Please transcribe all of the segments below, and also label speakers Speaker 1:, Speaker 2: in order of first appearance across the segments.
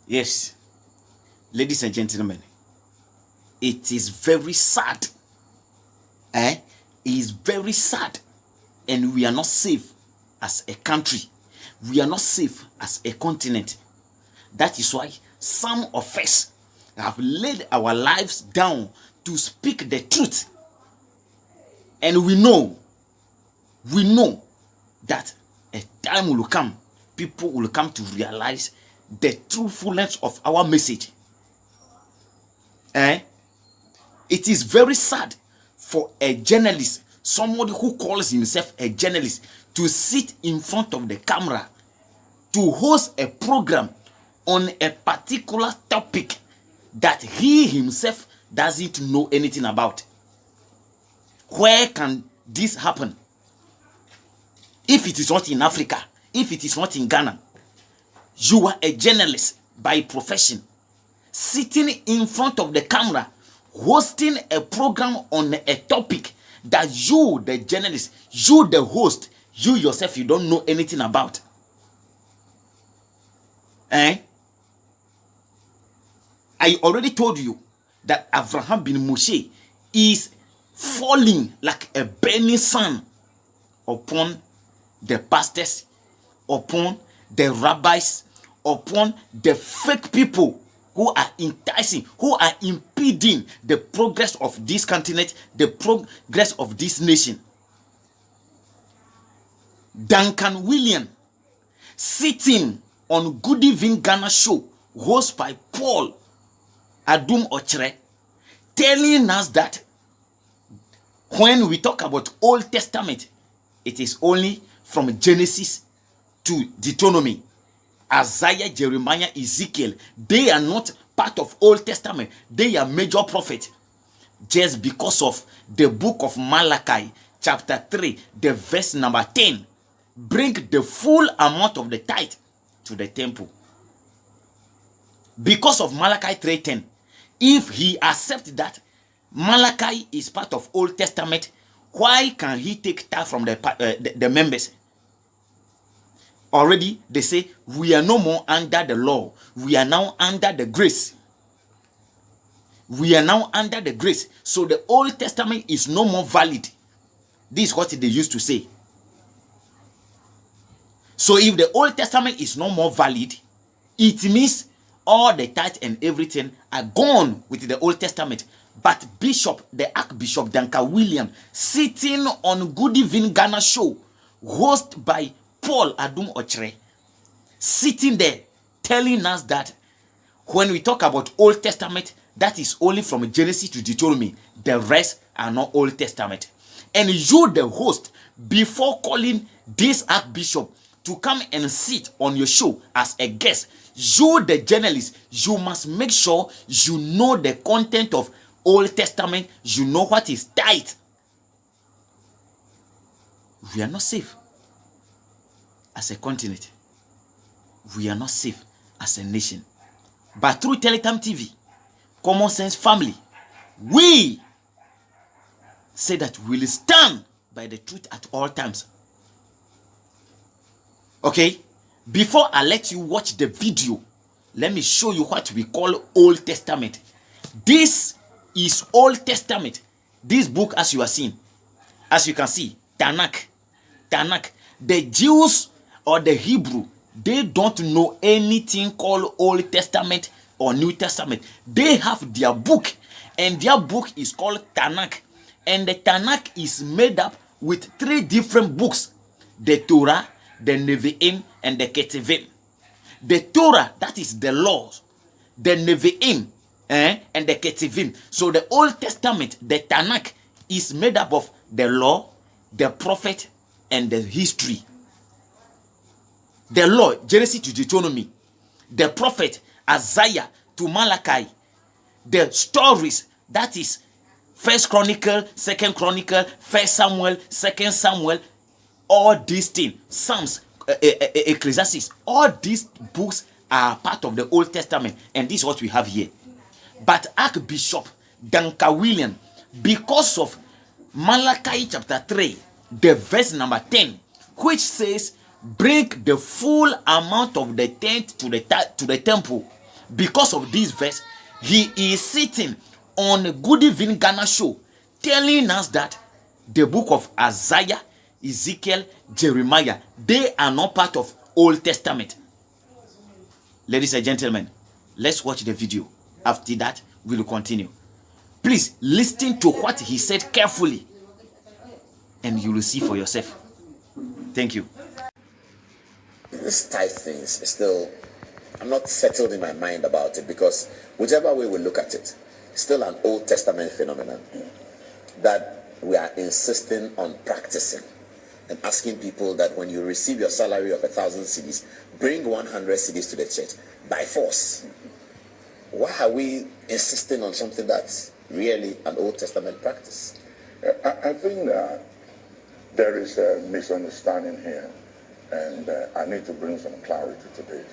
Speaker 1: Yes, ladies and gentlemen, it is very sad. It is very sad, and we are not safe as a country. We are not safe as a continent. That is why some of us have laid our lives down to speak the truth. And we know that a time will come, people will come to realize the truthfulness of our message. It is very sad for a journalist, somebody who calls himself a journalist, to sit in front of the camera to host a program on a particular topic that he himself doesn't know anything about. Where can this happen? If it is not in Africa, if it is not in Ghana, you are a journalist by profession, sitting in front of the camera, hosting a program on a topic that you, the journalist, you, the host, you yourself, you don't know anything about. I already told you that Avraham bin Moshe is falling like a burning sun upon the pastors, upon the rabbis, upon the fake people who are enticing, who are impeding the progress of this continent, the progress of this nation. Duncan William, sitting on Good Evening Ghana show, hosted by Paul Adum Otchere, telling us that when we talk about Old Testament, it is only from Genesis to Deuteronomy. Isaiah, Jeremiah, Ezekiel, they are not part of Old Testament. They are major prophets. Just because of the book of Malachi, chapter 3, the verse number 10, bring the full amount of the tithe to the temple. Because of Malachi 3:10, if he accepts that Malachi is part of Old Testament, why can he take tithe from the members? Already they say we are no more under the law, we are now under the grace. We are now under the grace. So the Old Testament is no more valid. This is what they used to say. So if the Old Testament is no more valid, it means all the tithe and everything are gone with the Old Testament. But the Archbishop Duncan William, sitting on Good Evening Ghana show, hosted by Paul Adum Otchere, sitting there telling us that when we talk about Old Testament, that is only from Genesis to Deuteronomy. The rest are not Old Testament. And you, the host, before calling this Archbishop to come and sit on your show as a guest, you, the journalist, you must make sure you know the content of Old Testament. You know what is tithe. We are not safe as a continent. We are not safe as a nation. But through Teletime TV, Common Sense Family, we say that we will stand by the truth at all times. Okay? Before I let you watch the video, let me show you what we call Old Testament. This is Old Testament. This book, as you are seeing, as you can see, Tanakh. The Jews or the Hebrew, they don't know anything called Old Testament or New Testament. They have their book, and their book is called Tanakh. And the Tanakh is made up with 3 different books: the Torah, the Nevi'im, and the Ketuvim. The Torah, that is the laws. The Nevi'im and the Ketuvim. So the Old Testament, the Tanakh, is made up of the law, the prophet, and the history. The law, Genesis to Deuteronomy. The prophet, Isaiah to Malachi. The stories, that is First Chronicle, Second Chronicle, First Samuel, Second Samuel. All these things, Psalms, Ecclesiastes, all these books are part of the Old Testament, and this is what we have here. But Archbishop Duncan William, because of Malachi chapter 3, the verse number 10, which says, bring the full amount of the tenth to the temple, Because of this verse, he is sitting on a Good Evening Ghana show telling us that the book of Isaiah, Ezekiel, Jeremiah, they are not part of Old Testament. Ladies and gentlemen, let's watch the video. After that, we will continue. Please listen to what he said carefully, and you will see for yourself. Thank you.
Speaker 2: This type things still, I'm not settled in my mind about it, because whichever way we look at it, it's still an Old Testament phenomenon that we are insisting on practicing and asking people that when you receive your salary of 1,000 cedis, bring 100 cedis to the church by force. Why are we insisting on something that's really an Old Testament practice?
Speaker 3: I think that there is a misunderstanding here, and I need to bring some clarity to this.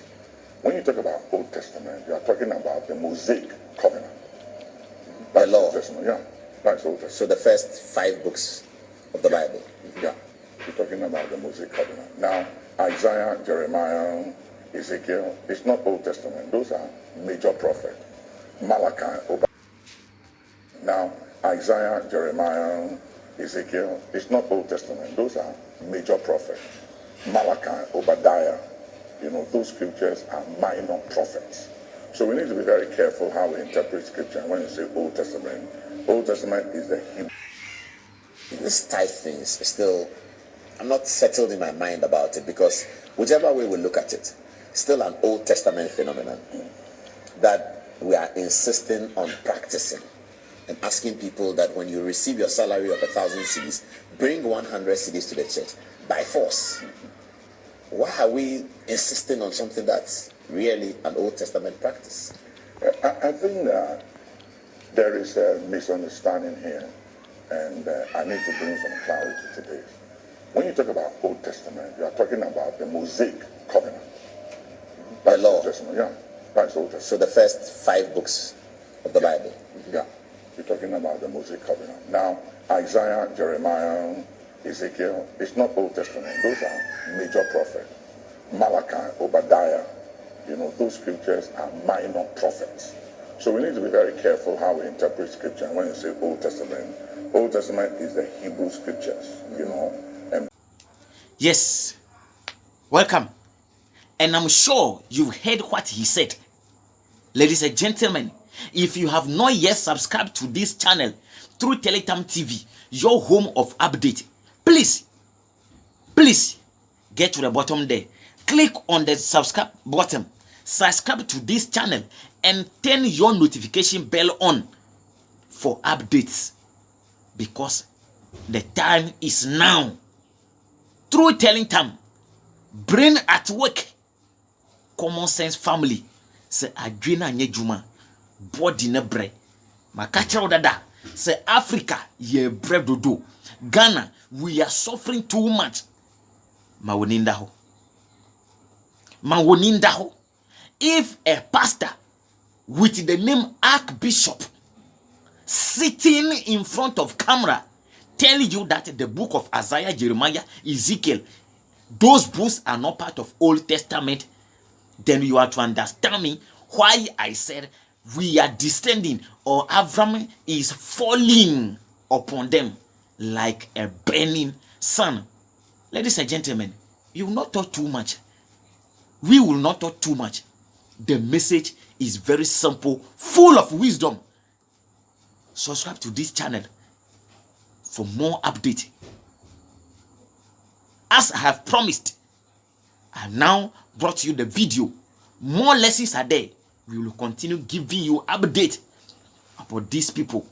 Speaker 3: When you talk about Old Testament, you are talking about the Mosaic covenant. That's
Speaker 2: the law.
Speaker 3: Old Testament, yeah. That's Old Testament.
Speaker 2: So the first 5 books of the Bible.
Speaker 3: Yeah, you're talking about the Mosaic covenant. Now, Isaiah, Jeremiah, Ezekiel, it's not Old Testament. Those are major prophets. Malachi, Obadiah. Now, Isaiah, Jeremiah, Ezekiel, it's not Old Testament. Those are major prophets. Malachi, Obadiah, those scriptures are minor prophets. So we need to be very careful how we interpret scripture. And when you say Old Testament is the Hebrew.
Speaker 2: This type things still, I'm not settled in my mind about it, because whichever way we look at it, it's still an Old Testament phenomenon that we are insisting on practicing and asking people that when you receive your salary of 1,000 cedis, bring 100 cedis to the church by force. Why are we insisting on something that's really an Old Testament practice?
Speaker 3: I think that there is a misunderstanding here, and I need to bring some clarity to this. When you talk about Old Testament, you are talking about the Mosaic covenant. That's
Speaker 2: the law.
Speaker 3: Old Testament, yeah. That's Old Testament.
Speaker 2: So the first 5 books of the Bible.
Speaker 3: Yeah, you're talking about the Mosaic covenant. Now, Isaiah, Jeremiah, Ezekiel, it's not Old Testament. Those are major prophets. Malachi, Obadiah, those scriptures are minor prophets. So we need to be very careful how we interpret scripture. And when you say Old Testament is the Hebrew scriptures, And
Speaker 1: Yes, welcome. And I'm sure you've heard what he said. Ladies and gentlemen, if you have not yet subscribed to this channel through Teletam TV, your home of update, please get to the bottom there. Click on the subscribe button. Subscribe to this channel and turn your notification bell on for updates, because the time is now. Through Teletam, brain at work, common sense family. Say adwena anye juma, body ne bre. Makacha odada. Say Africa ye bre dodo. Ghana, we are suffering too much. Mawoninda ho. If a pastor with the name Archbishop sitting in front of camera tell you that the book of Isaiah, Jeremiah, Ezekiel, those books are not part of Old Testament, then you have to understand me why I said we are descending, or Abraham is falling upon them like a burning sun. Ladies and gentlemen, you will not talk too much. We will not talk too much. The message is very simple, full of wisdom. Subscribe to this channel for more updates. As I have promised, I have now brought you the video. More lessons are there. We will continue giving you updates about these people.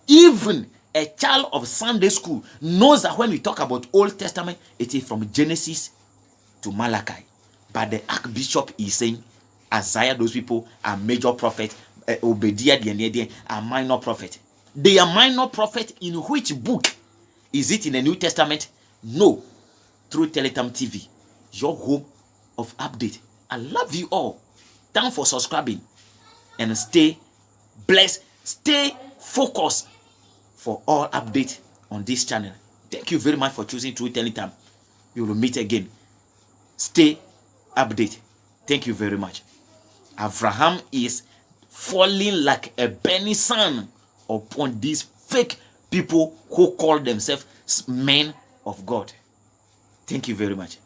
Speaker 1: Even a child of Sunday school knows that when we talk about Old Testament, it is from Genesis to Malachi. But the Archbishop is saying Isaiah, those people are major prophets. Obadiah, are minor prophet. They are minor prophet in which book? Is it in the New Testament? No. Through Teletam TV, your home of update. I love you all. Thanks for subscribing. And stay blessed. Stay focused for all updates on this channel. Thank you very much for choosing Through Teletam. We will meet again. Stay update. Thank you very much. Abraham is falling like a burning sun upon these fake people who call themselves men of God. Thank you very much.